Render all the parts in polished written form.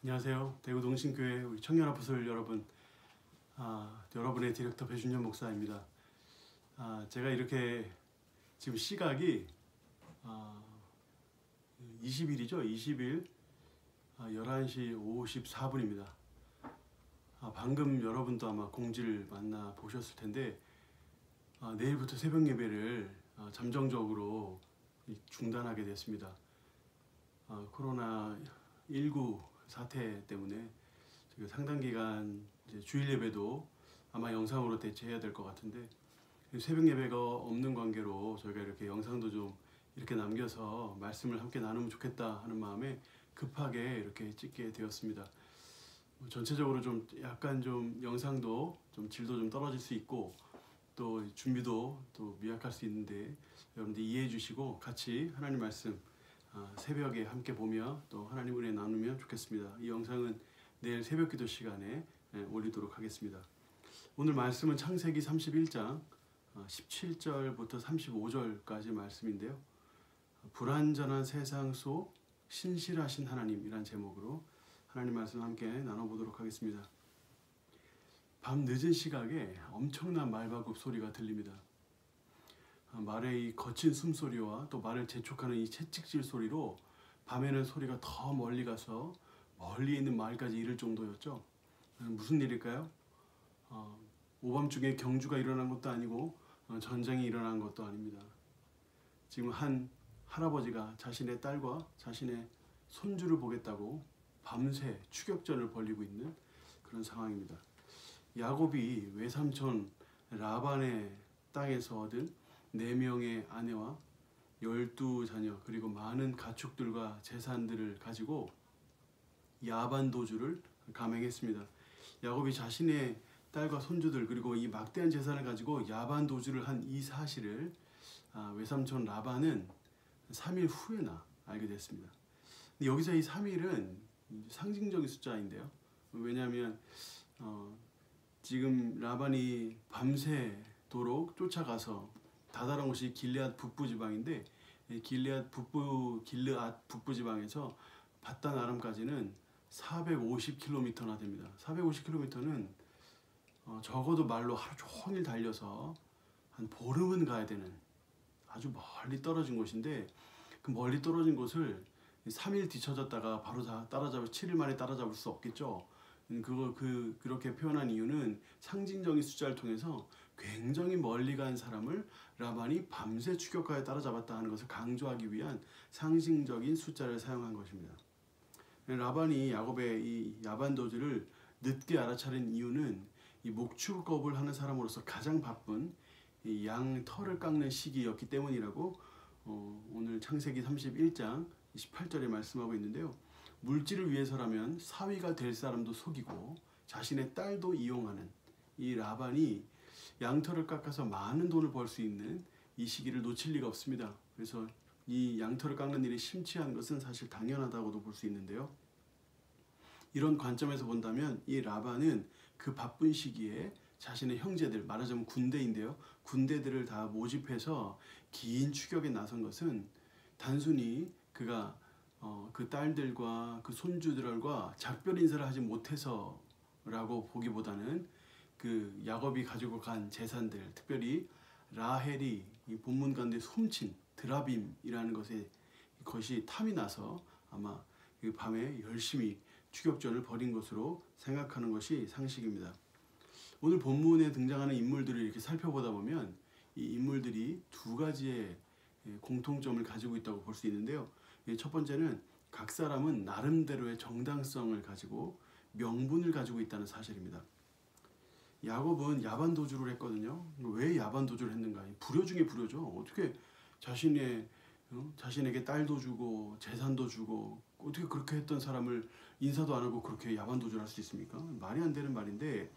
안녕하세요. 대구 동신교회 우리 청년 아포솔 여러분, 여러분의 디렉터 배준현 목사입니다. 제가 이렇게 지금 시각이 20일이죠. 20일 11시 54분입니다. 방금 여러분도 아마 공지를 만나 보셨을 텐데 내일부터 새벽 예배를 잠정적으로 중단하게 됐습니다. 코로나19 사태 때문에 지금 상당 기간 이제 주일 예배도 아마 영상으로 대체해야 될 것 같은데, 새벽 예배가 없는 관계로 저희가 이렇게 영상도 좀 이렇게 남겨서 말씀을 함께 나누면 좋겠다 하는 마음에 급하게 이렇게 찍게 되었습니다. 전체적으로 좀 약간 좀 영상도 좀 질도 좀 떨어질 수 있고 또 준비도 또 미약할 수 있는데 여러분들 이해해 주시고 같이 하나님 말씀 새벽에 함께 보며 또 하나님 은혜 나누면 좋겠습니다. 이 영상은 내일 새벽 기도 시간에 올리도록 하겠습니다. 오늘 말씀은 창세기 31장 17절부터 35절까지 말씀인데요. 불완전한 세상 속 신실하신 하나님이란 제목으로 하나님 말씀 함께 나눠보도록 하겠습니다. 밤 늦은 시각에 엄청난 말발굽 소리가 들립니다. 말의 이 거친 숨소리와 또 말을 재촉하는 이 채찍질 소리로 밤에는 소리가 더 멀리 가서 멀리 있는 마을까지 이를 정도였죠. 무슨 일일까요? 오밤중에 경주가 일어난 것도 아니고 전쟁이 일어난 것도 아닙니다. 지금 한 할아버지가 자신의 딸과 자신의 손주를 보겠다고 밤새 추격전을 벌이고 있는 그런 상황입니다. 야곱이 외삼촌 라반의 땅에서 얻은 4명의 아내와 12자녀 그리고 많은 가축들과 재산들을 가지고 야반도주를 감행했습니다. 야곱이 자신의 딸과 손주들 그리고 이 막대한 재산을 가지고 야반도주를 한 이 사실을 외삼촌 라반은 3일 후에나 알게 됐습니다. 근데 여기서 이 3일은 상징적인 숫자인데요. 왜냐하면 지금 라반이 밤새도록 쫓아가서 다다른 곳이 길르앗 북부 지방인데, 길르앗 북부 지방에서 바단 아람까지는 450km나 됩니다. 450km는 적어도 말로 하루 종일 달려서 한 보름은 가야 되는 아주 멀리 떨어진 곳인데, 그 멀리 떨어진 곳을 3일 뒤쳐졌다가 바로 따라잡을 7일 만에 따라잡을 수 없겠죠. 그렇게 표현한 이유는 상징적인 숫자를 통해서 굉장히 멀리 간 사람을 라반이 밤새 추격하여 따라잡았다 하는 것을 강조하기 위한 상징적인 숫자를 사용한 것입니다. 라반이 야곱의 이 야반도주를 늦게 알아차린 이유는 이 목축업을 하는 사람으로서 가장 바쁜 이 양 털을 깎는 시기였기 때문이라고 오늘 창세기 31장 28절에 말씀하고 있는데요. 물질을 위해서라면 사위가 될 사람도 속이고 자신의 딸도 이용하는 이 라반이 양털을 깎아서 많은 돈을 벌 수 있는 이 시기를 놓칠 리가 없습니다. 그래서 이 양털을 깎는 일이 심취한 것은 사실 당연하다고도 볼 수 있는데요. 이런 관점에서 본다면 이 라반은 그 바쁜 시기에 자신의 형제들, 말하자면 군대인데요. 군대들을 다 모집해서 긴 추격에 나선 것은 단순히 그가 그 딸들과 그 손주들과 작별 인사를 하지 못해서라고 보기보다는 그 야곱이 가지고 간 재산들, 특별히 라헬이 이 본문 가운데 훔친 드라빔이라는 것이 탐이 나서 아마 그 밤에 열심히 추격전을 벌인 것으로 생각하는 것이 상식입니다. 오늘 본문에 등장하는 인물들을 이렇게 살펴보다 보면 이 인물들이 두 가지의 공통점을 가지고 있다고 볼 수 있는데요. 첫 번째는 각 사람은 나름대로의 정당성을 가지고 명분을 가지고 있다는 사실입니다. 야곱은 야반도주를 했거든요. 왜 야반도주를 했는가? 불효 중에 불효죠. 어떻게 자신에게 딸도 주고 재산도 주고 어떻게 그렇게 했던 사람을 인사도 안 하고 그렇게 야반도주를 할 수 있습니까? 말이 안 되는 말인데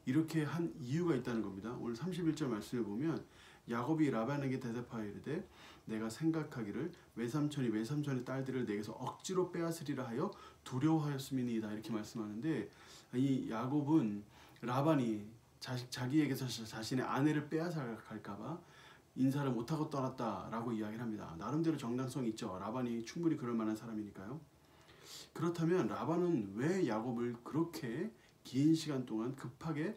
이렇게 한 이유가 있다는 겁니다. 오늘 31절 말씀을 보면 야곱이 라반에게 대답하여 이르되 내가 생각하기를 외삼촌의 딸들을 내게서 억지로 빼앗으리라 하여 두려워하였음이니이다 이렇게 말씀하는데, 이 야곱은 라반이 자기에게서 자신의 아내를 빼앗아 갈까봐 인사를 못하고 떠났다라고 이야기를 합니다. 나름대로 정당성이 있죠. 라반이 충분히 그럴 만한 사람이니까요. 그렇다면 라반은 왜 야곱을 그렇게 긴 시간 동안 급하게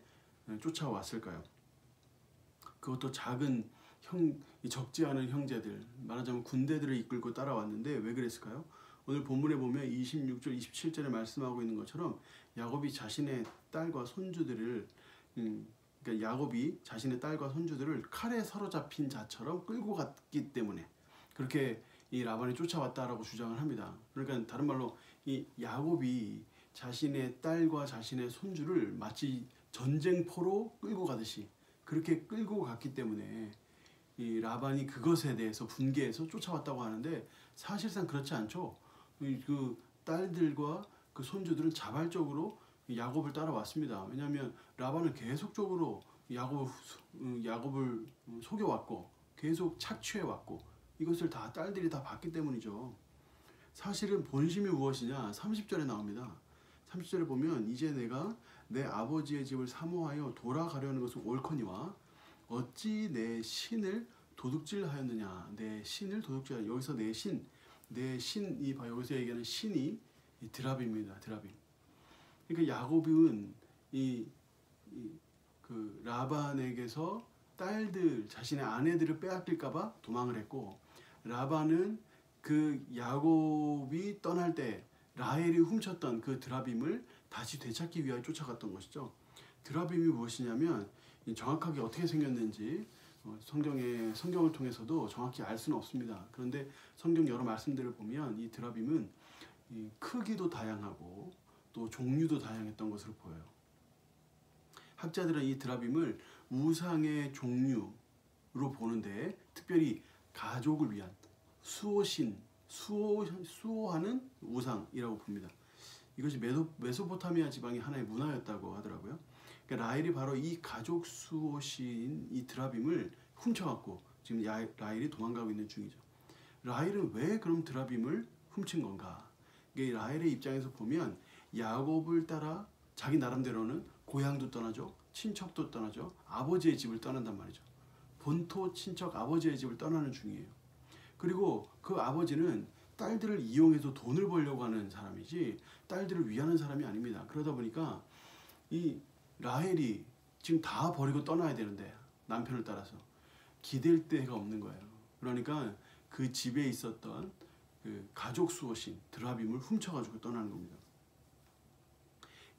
쫓아왔을까요? 그것도 작은 적지 않은 형제들, 말하자면 군대들을 이끌고 따라왔는데 왜 그랬을까요? 오늘 본문에 보면 26절, 27절에 말씀하고 있는 것처럼 야곱이 자신의 딸과 손주들을 그러니까 야곱이 자신의 딸과 손주들을 칼에 사로잡힌 자처럼 끌고 갔기 때문에 그렇게 이 라반이 쫓아왔다라고 주장을 합니다. 그러니까 다른 말로 이 야곱이 자신의 딸과 자신의 손주를 마치 전쟁포로 끌고 가듯이 그렇게 끌고 갔기 때문에 이 라반이 그것에 대해서 분개해서 쫓아왔다고 하는데 사실상 그렇지 않죠. 그 딸들과 그 손주들은 자발적으로 야곱을 따라왔습니다. 왜냐하면 라반은 계속적으로 야곱을 속여왔고 계속 착취해왔고 이것을 다 딸들이 다 봤기 때문이죠. 사실은 본심이 무엇이냐 30절에 나옵니다. 30절에 보면 이제 내가 내 아버지의 집을 사모하여 돌아가려는 것은 옳거니와 어찌 내 신을 도둑질하였느냐. 내 신을 도둑질하여 여기서 내 신이 여기서 얘기하는 신이 이 드라빔입니다. 드라빔. 그러니까 야곱은 그 라반에게서 딸들 자신의 아내들을 빼앗길까봐 도망을 했고 라반은 그 야곱이 떠날 때 라헬이 훔쳤던 그 드라빔을 다시 되찾기 위하여 쫓아갔던 것이죠. 드라빔이 무엇이냐면 정확하게 어떻게 생겼는지 성경을 통해서도 정확히 알 수는 없습니다. 그런데 성경 여러 말씀들을 보면 이 드라빔은 크기도 다양하고 또 종류도 다양했던 것으로 보여요. 학자들은 이 드라빔을 우상의 종류로 보는데 특별히 가족을 위한 수호하는 우상이라고 봅니다. 이것이 메소포타미아 지방의 하나의 문화였다고 하더라고요. 그러니까 라헬이 바로 이 가족 수호신 이 드라빔을 훔쳐갔고 지금 라헬이 도망가고 있는 중이죠. 라헬은 왜 그럼 드라빔을 훔친 건가? 라헬의 입장에서 보면 야곱을 따라 자기 나름대로는 고향도 떠나죠. 친척도 떠나죠. 아버지의 집을 떠난단 말이죠. 본토 친척 아버지의 집을 떠나는 중이에요. 그리고 그 아버지는 딸들을 이용해서 돈을 벌려고 하는 사람이지 딸들을 위하는 사람이 아닙니다. 그러다 보니까 이 라헬이 지금 다 버리고 떠나야 되는데 남편을 따라서 기댈 데가 없는 거예요. 그러니까 그 집에 있었던 그 가족 수호신 드라빔을 훔쳐가지고 떠나는 겁니다.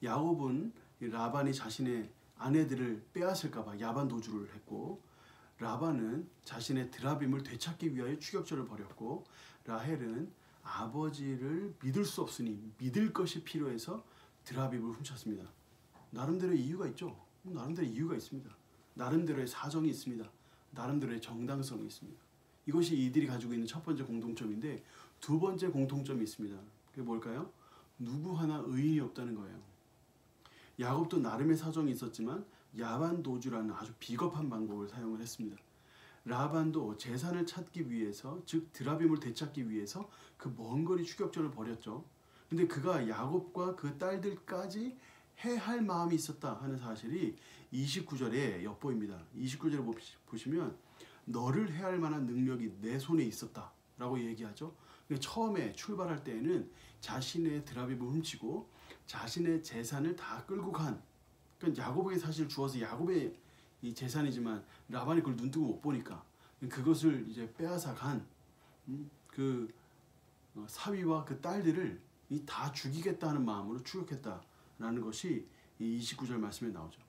야곱은 라반이 자신의 아내들을 빼앗을까봐 야반 도주를 했고 라반은 자신의 드라빔을 되찾기 위하여 추격전을 벌였고 라헬은 아버지를 믿을 수 없으니 믿을 것이 필요해서 드라빔을 훔쳤습니다. 나름대로의 이유가 있죠. 나름대로의 이유가 있습니다. 나름대로의 사정이 있습니다. 나름대로의 정당성이 있습니다. 이것이 이들이 가지고 있는 첫 번째 공통점인데 두 번째 공통점이 있습니다. 그게 뭘까요? 누구 하나 의인이 없다는 거예요. 야곱도 나름의 사정이 있었지만 야반 도주라는 아주 비겁한 방법을 사용을 했습니다. 라반도 재산을 찾기 위해서 즉 드라빔을 되찾기 위해서 그 먼 거리 추격전을 벌였죠. 근데 그가 야곱과 그 딸들까지 해할 마음이 있었다 하는 사실이 29절에 엿보입니다. 29절에 보시면 너를 해할 만한 능력이 내 손에 있었다 라고 얘기하죠. 처음에 출발할 때에는 자신의 드라빔을 훔치고 자신의 재산을 다 끌고 간 그러니까 야곱에게 사실 주어서 야곱의 이 재산이지만 라반이 그걸 눈뜨고 못 보니까 그것을 이제 빼앗아 간 그 사위와 그 딸들을 다 죽이겠다는 마음으로 추격했다라는 것이 이 29절 말씀에 나오죠.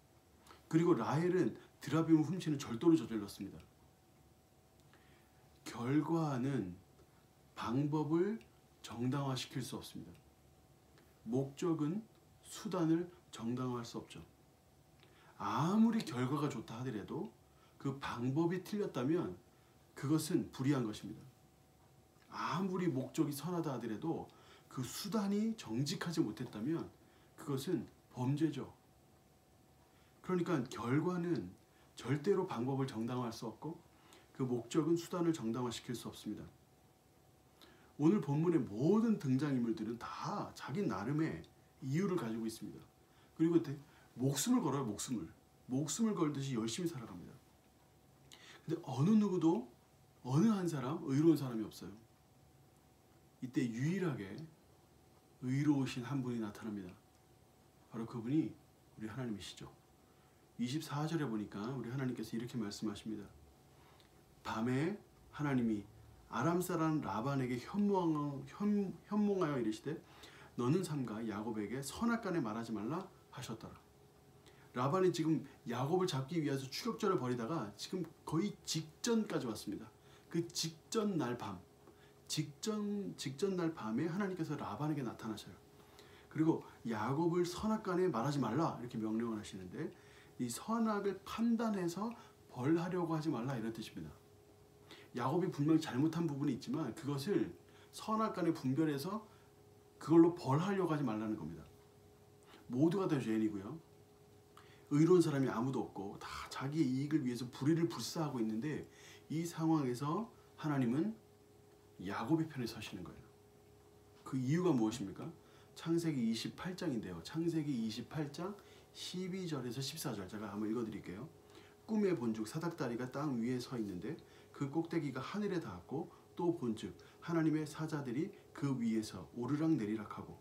그리고 라헬은 드라빔을 훔치는 절도를 저질렀습니다. 결과는 방법을 정당화시킬 수 없습니다. 목적은 수단을 정당화할 수 없죠. 아무리 결과가 좋다 하더라도 그 방법이 틀렸다면 그것은 불의한 것입니다. 아무리 목적이 선하다 하더라도 그 수단이 정직하지 못했다면 그것은 범죄죠. 그러니까 결과는 절대로 방법을 정당화할 수 없고 그 목적은 수단을 정당화시킬 수 없습니다. 오늘 본문의 모든 등장인물들은 다 자기 나름의 이유를 가지고 있습니다. 그리고 목숨을 걸어요. 목숨을 걸듯이 열심히 살아갑니다. 근데 어느 누구도 어느 한 사람 의로운 사람이 없어요. 이때 유일하게 의로우신 한 분이 나타납니다. 바로 그분이 우리 하나님이시죠. 24절에 보니까 우리 하나님께서 이렇게 말씀하십니다. 밤에 하나님이 아람 사람 라반에게 현몽하여 이르시되 너는 삼가 야곱에게 선악간에 말하지 말라 하셨더라. 라반이 지금 야곱을 잡기 위해서 추격전을 벌이다가 지금 거의 직전까지 왔습니다. 그 직전 날 밤에 하나님께서 라반에게 나타나셔요. 그리고 야곱을 선악간에 말하지 말라 이렇게 명령을 하시는데, 이 선악을 판단해서 벌하려고 하지 말라 이런 뜻입니다. 야곱이 분명히 잘못한 부분이 있지만 그것을 선악간에 분별해서 그걸로 벌하려고 하지 말라는 겁니다. 모두가 다 죄인이고요. 의로운 사람이 아무도 없고 다 자기의 이익을 위해서 불의를 불사하고 있는데, 이 상황에서 하나님은 야곱의 편에 서시는 거예요. 그 이유가 무엇입니까? 창세기 28장인데요. 창세기 28장 12절에서 14절 제가 한번 읽어드릴게요. 꿈에 본즉 사닥다리가 땅 위에 서 있는데 그 꼭대기가 하늘에 닿았고, 또 본즉 하나님의 사자들이 그 위에서 오르락 내리락 하고,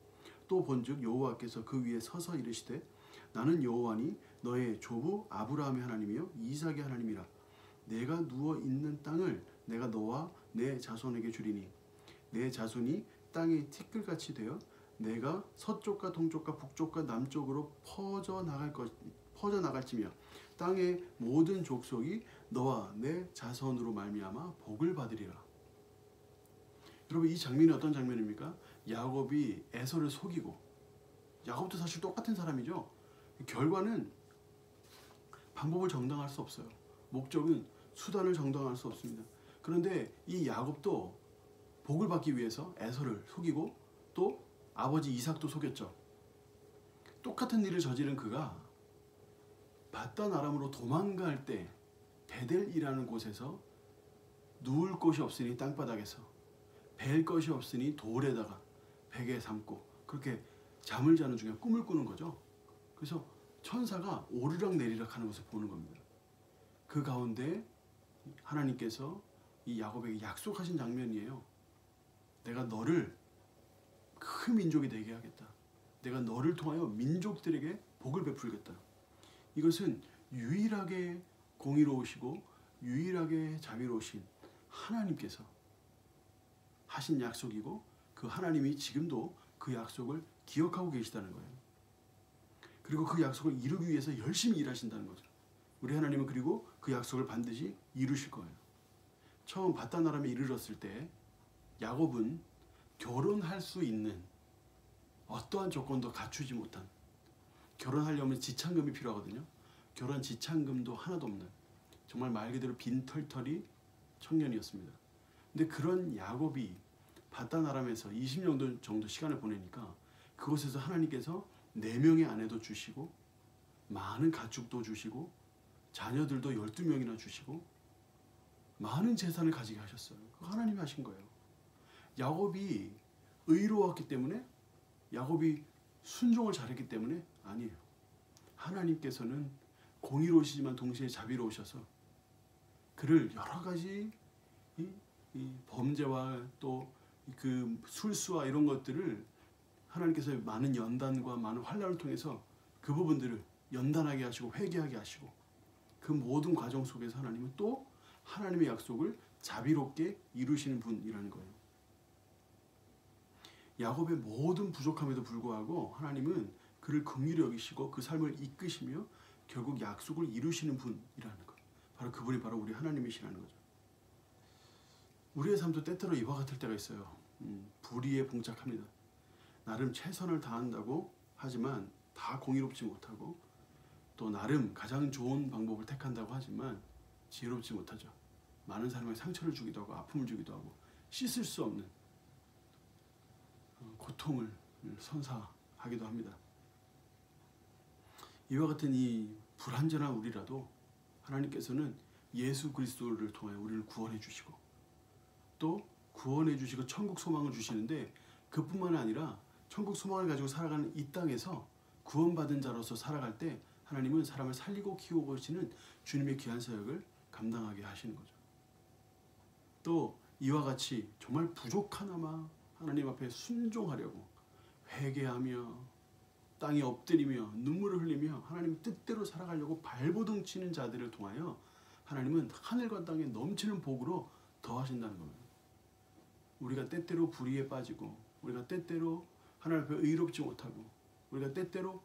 또 본즉 여호와께서 그 위에 서서 이르시되 나는 여호와니 너의 조부 아브라함의 하나님이요 이삭의 하나님이라. 내가 누워 있는 땅을 내가 너와 내 자손에게 주리니 내 자손이 땅의 티끌같이 되어 내가 서쪽과 동쪽과 북쪽과 남쪽으로 퍼져 나갈지며 땅의 모든 족속이 너와 내 자손으로 말미암아 복을 받으리라. 여러분, 이 장면이 어떤 장면입니까? 야곱이 에서를 속이고, 야곱도 사실 똑같은 사람이죠. 결과는 방법을 정당할 수 없어요. 목적은 수단을 정당할 수 없습니다. 그런데 이 야곱도 복을 받기 위해서 에서를 속이고 또 아버지 이삭도 속였죠. 똑같은 일을 저지른 그가 바단 아람으로 도망갈 때 베델이라는 곳에서 누울 곳이 없으니 땅바닥에서, 벨 것이 없으니 돌에다가 베개 삼고 그렇게 잠을 자는 중에 꿈을 꾸는 거죠. 그래서 천사가 오르락 내리락 하는 것을 보는 겁니다. 그 가운데 하나님께서 이 야곱에게 약속하신 장면이에요. 내가 너를 큰 민족이 되게 하겠다. 내가 너를 통하여 민족들에게 복을 베풀겠다. 이것은 유일하게 공의로우시고 유일하게 자비로우신 하나님께서 하신 약속이고, 그 하나님이 지금도 그 약속을 기억하고 계시다는 거예요. 그리고 그 약속을 이루기 위해서 열심히 일하신다는 거죠. 우리 하나님은 그리고 그 약속을 반드시 이루실 거예요. 처음 바단 아람에 이르렀을 때 야곱은 결혼할 수 있는 어떠한 조건도 갖추지 못한, 결혼하려면 지참금이 필요하거든요. 결혼 지참금도 하나도 없는, 정말 말 그대로 빈털터리 청년이었습니다. 근데 그런 야곱이 바단 아람에서 20년 정도 시간을 보내니까 그곳에서 하나님께서 4명의 아내도 주시고 많은 가축도 주시고 자녀들도 12명이나 주시고 많은 재산을 가지게 하셨어요. 그거 하나님이 하신 거예요. 야곱이 의로웠기 때문에, 야곱이 순종을 잘했기 때문에 아니에요. 하나님께서는 공의로우시지만 동시에 자비로우셔서 그를 여러 가지 이 범죄와 또 그 술수와 이런 것들을 하나님께서 많은 연단과 많은 환난을 통해서 그 부분들을 연단하게 하시고 회개하게 하시고, 그 모든 과정 속에서 하나님은 또 하나님의 약속을 자비롭게 이루시는 분이라는 거예요. 야곱의 모든 부족함에도 불구하고 하나님은 그를 긍휼히 여기시고 그 삶을 이끄시며 결국 약속을 이루시는 분이라는 것. 바로 그분이 바로 우리 하나님이시라는 거죠. 우리의 삶도 때때로 이와 같을 때가 있어요. 불의에 봉착합니다. 나름 최선을 다한다고 하지만 다 공의롭지 못하고, 또 나름 가장 좋은 방법을 택한다고 하지만 지혜롭지 못하죠. 많은 사람에게 상처를 주기도 하고 아픔을 주기도 하고 씻을 수 없는 고통을 선사하기도 합니다. 이와 같은 이 불완전한 우리라도 하나님께서는 예수 그리스도를 통하여 우리를 구원해 주시고 또 구원해 주시고 천국 소망을 주시는데, 그뿐만 아니라 천국 소망을 가지고 살아가는 이 땅에서 구원받은 자로서 살아갈 때 하나님은 사람을 살리고 키우고 계시는 주님의 귀한 사역을 감당하게 하시는 거죠. 또 이와 같이 정말 부족하나마 하나님 앞에 순종하려고, 회개하며 땅에 엎드리며 눈물을 흘리며 하나님 뜻대로 살아가려고 발버둥 치는 자들을 통하여 하나님은 하늘과 땅에 넘치는 복으로 더하신다는 겁니다. 우리가 때때로 불의에 빠지고 우리가 때때로 하나님 앞에 의롭지 못하고 우리가 때때로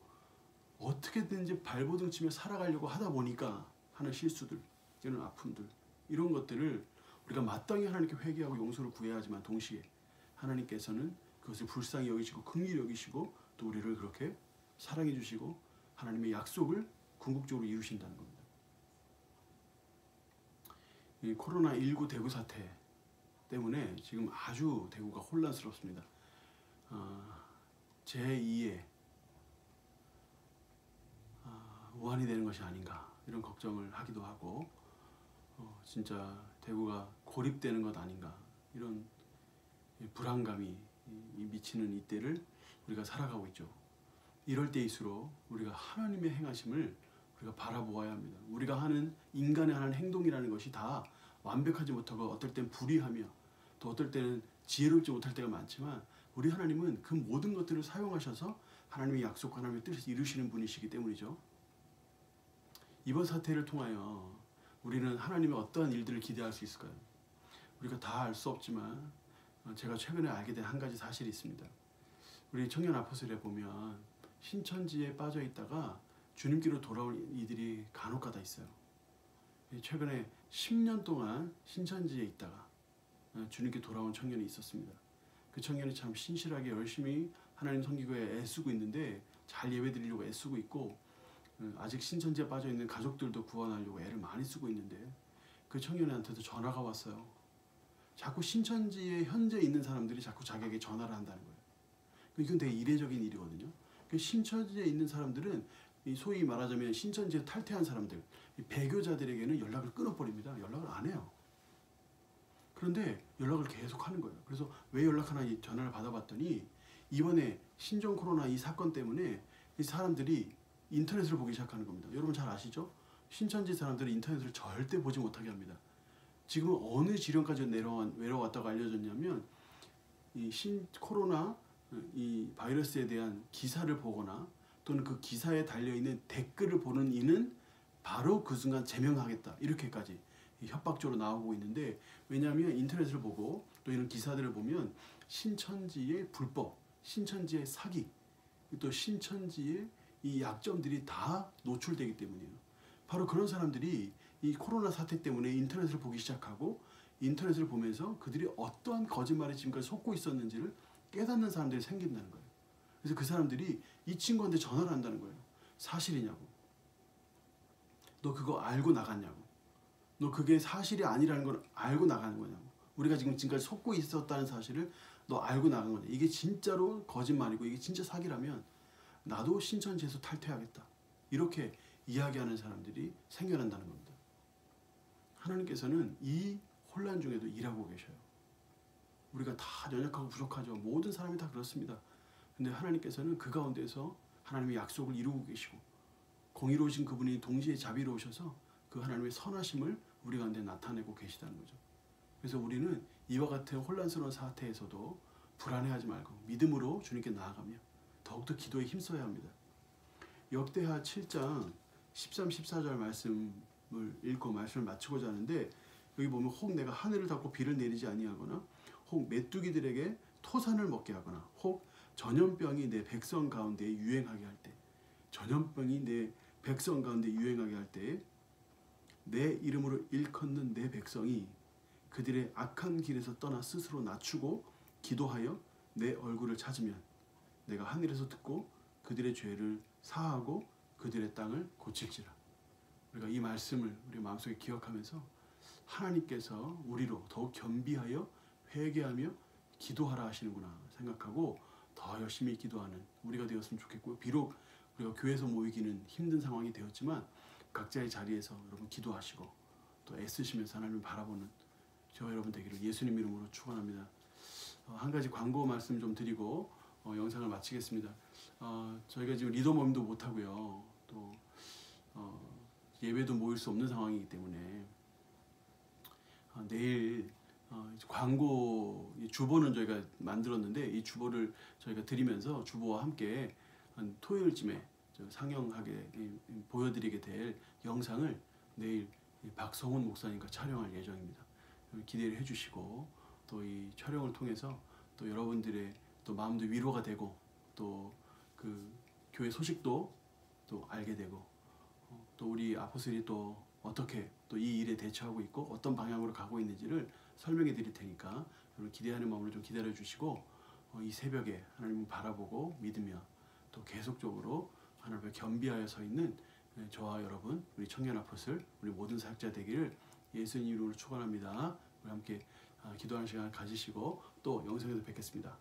어떻게든지 발버둥 치며 살아가려고 하다 보니까 하는 실수들, 이런 아픔들, 이런 것들을 우리가 마땅히 하나님께 회개하고 용서를 구해야 하지만 동시에 하나님께서는 그것을 불쌍히 여기시고 긍휼히 여기시고 또 우리를 그렇게 사랑해 주시고 하나님의 약속을 궁극적으로 이루신다는 겁니다. 이 코로나19 대구 사태 때문에 지금 아주 대구가 혼란스럽습니다. 제2의 우한이 되는 것이 아닌가 이런 걱정을 하기도 하고 진짜 대구가 고립되는 것 아닌가 이런 불안감이 미치는 이때를 우리가 살아가고 있죠. 이럴 때일수록 우리가 하나님의 행하심을 우리가 바라보아야 합니다. 우리가 하는 인간의 하는 행동이라는 것이 다 완벽하지 못하고 어떨 땐 불의하며 또 어떨 때는 지혜롭지 못할 때가 많지만 우리 하나님은 그 모든 것들을 사용하셔서 하나님의 약속, 하나님의 뜻을 이루시는 분이시기 때문이죠. 이번 사태를 통하여 우리는 하나님의 어떠한 일들을 기대할 수 있을까요? 우리가 다 알 수 없지만 제가 최근에 알게 된 한 가지 사실이 있습니다. 우리 청년 아포스에 보면 신천지에 빠져 있다가 주님께로 돌아온 이들이 간혹가다 있어요. 최근에 10년 동안 신천지에 있다가 주님께 돌아온 청년이 있었습니다. 그 청년이 참 신실하게 열심히 하나님 섬기고에 애쓰고 있는데 잘 예배드리려고 애쓰고 있고 아직 신천지에 빠져 있는 가족들도 구원하려고 애를 많이 쓰고 있는데 그 청년한테도 전화가 왔어요. 자꾸 신천지에 현재 있는 사람들이 자꾸 자기에게 전화를 한다는 거예요. 이건 되게 이례적인 일이거든요. 신천지에 있는 사람들은 소위 말하자면 신천지에 탈퇴한 사람들, 배교자들에게는 연락을 끊어버립니다. 연락을 안 해요. 그런데 연락을 계속 하는 거예요. 그래서 왜 연락하나 전화를 받아봤더니 이번에 신종 코로나 이 사건 때문에 이 사람들이 인터넷을 보기 시작하는 겁니다. 여러분 잘 아시죠? 신천지 사람들은 인터넷을 절대 보지 못하게 합니다. 지금 어느 지령까지 내려왔다고 알려졌냐면 이 코로나 이 바이러스에 대한 기사를 보거나 또는 그 기사에 달려있는 댓글을 보는 이는 바로 그 순간 제명하겠다 이렇게까지 협박적으로 나오고 있는데 왜냐하면 인터넷을 보고 또 이런 기사들을 보면 신천지의 불법, 신천지의 사기, 또 신천지의 이 약점들이 다 노출되기 때문이에요. 바로 그런 사람들이 이 코로나 사태 때문에 인터넷을 보기 시작하고 인터넷을 보면서 그들이 어떠한 거짓말에 지금까지 속고 있었는지를 깨닫는 사람들이 생긴다는 거예요. 그래서 그 사람들이 이 친구한테 전화를 한다는 거예요. 사실이냐고. 너 그거 알고 나갔냐고. 너 그게 사실이 아니라는 걸 알고 나가는 거냐고. 우리가 지금까지 속고 있었다는 사실을 너 알고 나간 거냐. 이게 진짜로 거짓말이고 이게 진짜 사기라면 나도 신천지에서 탈퇴하겠다. 이렇게 이야기하는 사람들이 생겨난다는 겁니다. 하나님께서는 이 혼란 중에도 일하고 계셔요. 우리가 다 연약하고 부족하죠. 모든 사람이 다 그렇습니다. 근데 하나님께서는 그 가운데서 하나님의 약속을 이루고 계시고 공의로우신 그분이 동시에 자비로우셔서 그 하나님의 선하심을 우리 가운데 나타내고 계시다는 거죠. 그래서 우리는 이와 같은 혼란스러운 사태에서도 불안해하지 말고 믿음으로 주님께 나아가며 더욱더 기도에 힘써야 합니다. 역대하 7장 13, 14절 말씀을 읽고 말씀을 마치고자 하는데 여기 보면 혹 내가 하늘을 닫고 비를 내리지 아니하거나 혹 메뚜기들에게 토산을 먹게 하거나 혹 전염병이 내 백성 가운데 유행하게 할 때 전염병이 내 백성 가운데 유행하게 할 때에 내 이름으로 일컫는 내 백성이 그들의 악한 길에서 떠나 스스로 낮추고 기도하여 내 얼굴을 찾으면 내가 하늘에서 듣고 그들의 죄를 사하고 그들의 땅을 고칠지라. 우리가 이 말씀을 우리 마음속에 기억하면서 하나님께서 우리로 더욱 겸비하여 회개하며 기도하라 하시는구나 생각하고 더 열심히 기도하는 우리가 되었으면 좋겠고요. 비록 우리가 교회에서 모이기는 힘든 상황이 되었지만 각자의 자리에서 여러분 기도하시고 또 애쓰시면서 하나님을 바라보는 저와 여러분 되기를 예수님 이름으로 축원합니다. 한 가지 광고 말씀 좀 드리고 영상을 마치겠습니다. 저희가 지금 리더 모임도 못하고요. 또 예배도 모일 수 없는 상황이기 때문에 내일 광고 이 주보는 저희가 만들었는데 이 주보를 저희가 드리면서 주보와 함께 한 토요일쯤에 상영하게 보여드리게 될 영상을 내일 박성훈 목사님과 촬영할 예정입니다. 기대를 해주시고 또 이 촬영을 통해서 또 여러분들의 또 마음도 위로가 되고 또 그 교회 소식도 또 알게 되고 또 우리 아포스들이 또 어떻게 또 이 일에 대처하고 있고 어떤 방향으로 가고 있는지를 설명해 드릴 테니까 여러분 기대하는 마음으로 좀 기다려 주시고 이 새벽에 하나님을 바라보고 믿으며 또 계속적으로 하나님 앞에 겸비하여 서 있는 저와 여러분 우리 청년 아포스들 우리 모든 사역자 되기를 예수님 이름으로 축원합니다. 우리 함께 기도하는 시간을 가지시고 또 영상에서 뵙겠습니다.